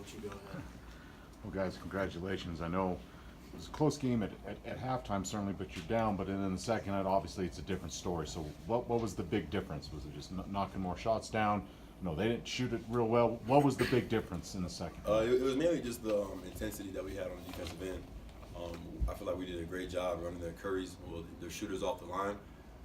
let you go ahead. Well, guys, congratulations. I know it was a close game at halftime, certainly, but you're down. But in the second half, obviously, it's a different story. So what was the big difference? Was it just knocking more shots down? No, they didn't shoot it real well. What was the big difference in the second half? It was mainly just the intensity that we had on the defensive end. I feel like we did a great job running their curries, their shooters off the line,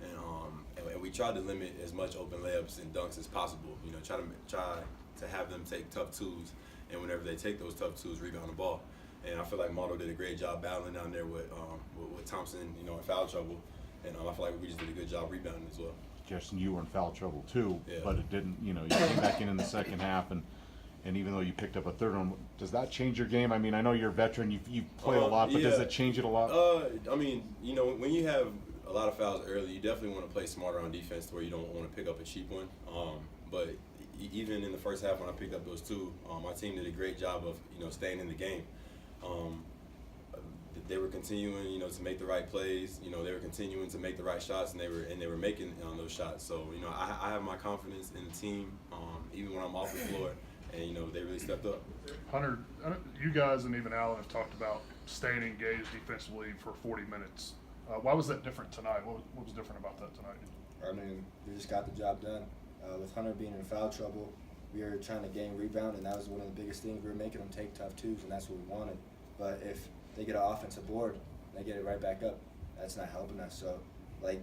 and we tried to limit as much open layups and dunks as possible. You know, try to have them take tough twos, and whenever they take those tough twos, rebound the ball. And I feel like Maldo did a great job battling down there with Thompson, you know, in foul trouble, and I feel like we just did a good job rebounding as well. Justin, you were in foul trouble too, Yeah. but it didn't. You know, you came back in the second half, and even though you picked up a third one, does that change your game? I mean, I know you're a veteran, you play a lot, but yeah. does it change it a lot? I mean, you know, when you have a lot of fouls early, you definitely want to play smarter on defense to where you don't want to pick up a cheap one. But even in the first half when I picked up those two, my team did a great job of, you know, staying in the game. They were continuing, you know, to make the right plays. You know, they were continuing to make the right shots, and they were making those shots. So, you know, I have my confidence in the team, even when I'm off the floor, and you know, they really stepped up. Hunter, you guys and even Alan have talked about staying engaged defensively for 40 minutes. Why was that different tonight? What was different about that tonight? I mean, we just got the job done. With Hunter being in foul trouble, we were trying to gain rebound, and that was one of the biggest things. We were making them take tough twos, and that's what we wanted. But if they get an offensive board, they get it right back up. That's not helping us. So, like,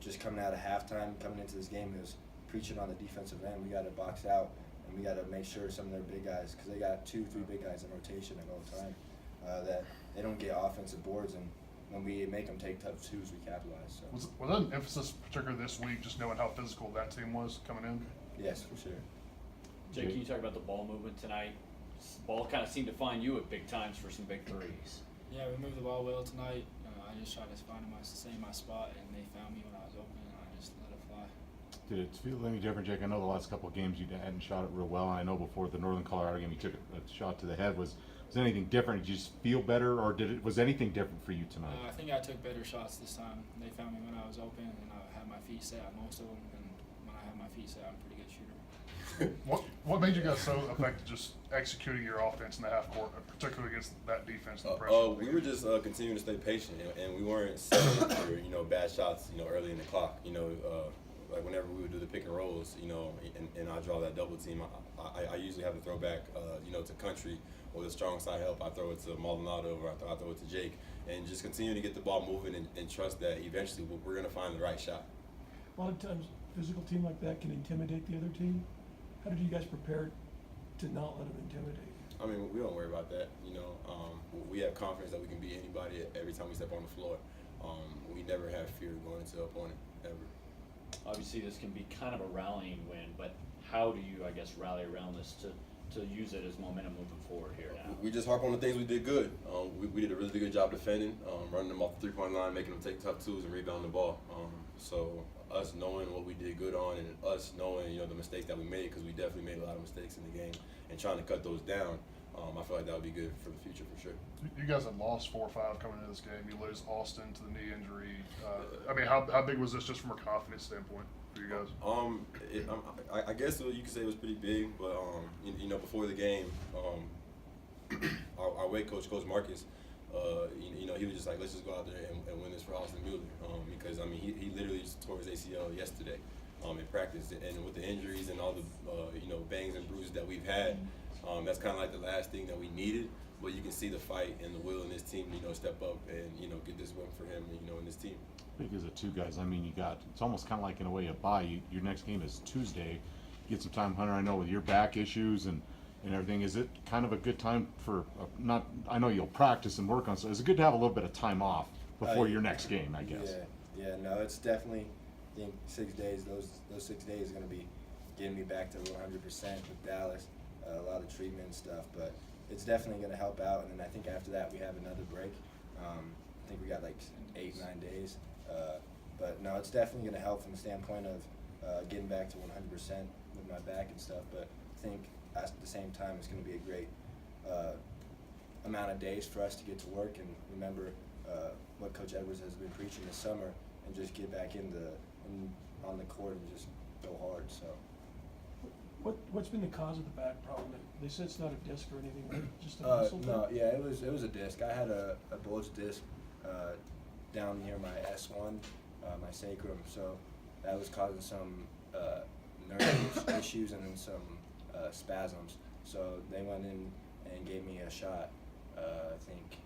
just coming out of halftime, coming into this game, it was preaching on the defensive end. We got to box out, and we got to make sure some of their big guys, because they got 2-3 big guys in rotation at all time, that they don't get offensive boards, and when we make them take tough twos, we capitalize. So. Was that an emphasis, particularly this week, just knowing how physical that team was coming in? Yes, for sure. Jake, can you talk about the ball movement tonight? Ball kind of seemed to find you at big times for some big threes. Yeah, we moved the ball well tonight. I just tried to stay in my spot, and they found me when I was open, and I just let it fly. Did it feel any different, Jake? I know the last couple of games you hadn't shot it real well, and I know before the Northern Colorado game you took a shot to the head. Was anything different? Did you just feel better, or was anything different for you tonight? I think I took better shots this time. They found me when I was open, and I had my feet set on most of them, and when I have my feet set, I'm a pretty good shooter. What made you guys so effective just executing your offense in the half court, particularly against that defense and the pressure? We were just continuing to stay patient, and we weren't settling for, you know, bad shots, you know, early in the clock. You know, like whenever we would do the pick and rolls, you know, and I draw that double team, I usually have to throw back, you know, to Country or the strong side help. I throw it to Maldonado or I throw it to Jake, and just continue to get the ball moving and trust that eventually we're going to find the right shot. A lot of times, a physical team like that can intimidate the other team. How did you guys prepare to not let them intimidate? I mean, we don't worry about that. You know, we have confidence that we can beat anybody every time we step on the floor. We never have fear going into an opponent, ever. Obviously, this can be kind of a rallying win, but how do you, I guess, rally around this to use it as momentum moving forward here now? We just harp on the things we did good. We did a really good job defending, running them off the three-point line, making them take tough twos and rebound the ball. So us knowing what we did good on, and us knowing, you know, the mistakes that we made, because we definitely made a lot of mistakes in the game, and trying to cut those down, I feel like that would be good for the future for sure. You guys had lost 4 or 5 coming into this game. You lose Austin to the knee injury. I mean, how big was this just from a confidence standpoint for you guys? I guess you could say it was pretty big, but you know, before the game, our weight coach, Coach Marcus, you know, he was just like, let's just go out there and win this for Austin Mueller, because I mean, he literally just tore his ACL yesterday in practice, and with the injuries and all the you know, bangs and bruises that we've had, that's kind of like the last thing that we needed. But you can see the fight and the will in this team, you know, step up and, you know, get this win for him, you know, in this team. Big as it too, guys. I mean, it's almost kind of like in a way a bye. Your next game is Tuesday. Get some time, Hunter. I know with your back issues and everything, is it kind of a good time for I know you'll practice and work on, so is it good to have a little bit of time off before your next game, I guess? Yeah, no, it's definitely, I think 6 days, those 6 days are going to be getting me back to 100% with Dallas, a lot of treatment and stuff, but it's definitely going to help out, and then I think after that we have another break. I think we got like 8-9 days, but no, it's definitely going to help from the standpoint of getting back to 100% with my back and stuff, but I think at the same time it's going to be a great amount of days for us to get to work and remember what Coach Edwards has been preaching this summer, and just get back on the court and just go hard. So What's been the cause of the back problem? They said it's not a disc or anything, right? Just a muscle No, thing? yeah, it was a disc. I had a bulged disc down near my S1, my sacrum, so that was causing some nerve issues and then some spasms. So they went in and gave me a shot, I think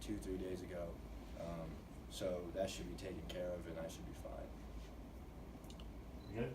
2-3 days ago. So that should be taken care of and I should be fine. Good.